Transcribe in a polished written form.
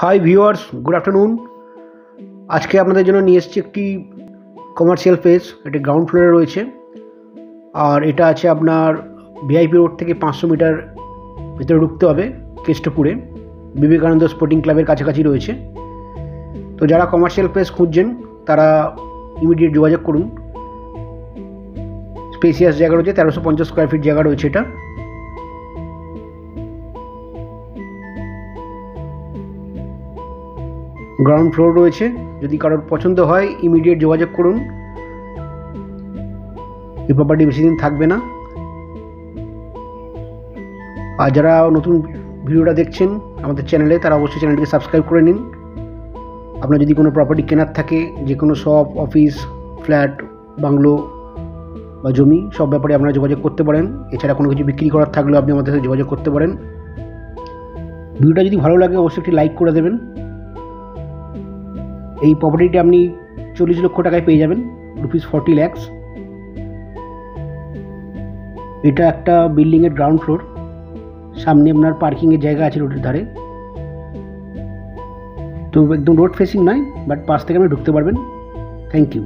Hi viewers, good afternoon. আজকে আপনাদের জন্য নিয়ে এসেছি একটি কমার্শিয়াল প্লেস। এটি গ্রাউন্ড ফ্লোরে রয়েছে, আর এটা আছে আপনার ভিআইপি রোড থেকে 500 মিটার ভিতরে ঢুকতে হবে, কেষ্টপুরে বিবেকানন্দ স্পোর্টিং ক্লাবের কাছাকাছি রয়েছে। তো যারা কমার্শিয়াল প্লেস খুঁজছেন তারা ইমিডিয়েট যোগাযোগ করুন। স্পেসিয়াস জায়গা রয়েছে, 1350 স্কোয়ার ফিট জায়গা রয়েছে এটা। গ্রাউন্ড ফ্লোর রয়েছে, যদি কারোর পছন্দ হয় ইমিডিয়েট যোগাযোগ করুন। এই প্রপার্টি বেশি দিন থাকবে না। আর যারা নতুন ভিডিওটা দেখছেন আমাদের চ্যানেলে, তারা অবশ্যই চ্যানেলটিকে সাবস্ক্রাইব করে নিন। আপনার যদি কোনো প্রপার্টি কেনার থাকে, যে কোনো শপ, অফিস, ফ্ল্যাট, বাংলো বা জমি, সব ব্যাপারে আপনারা যোগাযোগ করতে পারেন। এছাড়া কোনো কিছু বিক্রি করার থাকলেও আপনি আমাদের সাথে যোগাযোগ করতে পারেন। ভিডিওটা যদি ভালো লাগে অবশ্যই একটি লাইক করে দেবেন। এই প্রপার্টিটি আপনি 40 লক্ষ টাকায় পেয়ে যাবেন, ₹40 লাখ। এটা একটা বিল্ডিংয়ের গ্রাউন্ড ফ্লোর। সামনে আপনার পার্কিংয়ের জায়গা আছে রোডের ধারে। তো একদম রোড ফেসিং নয়, বাট পাশ থেকে আপনি ঢুকতে পারবেন। Thank you.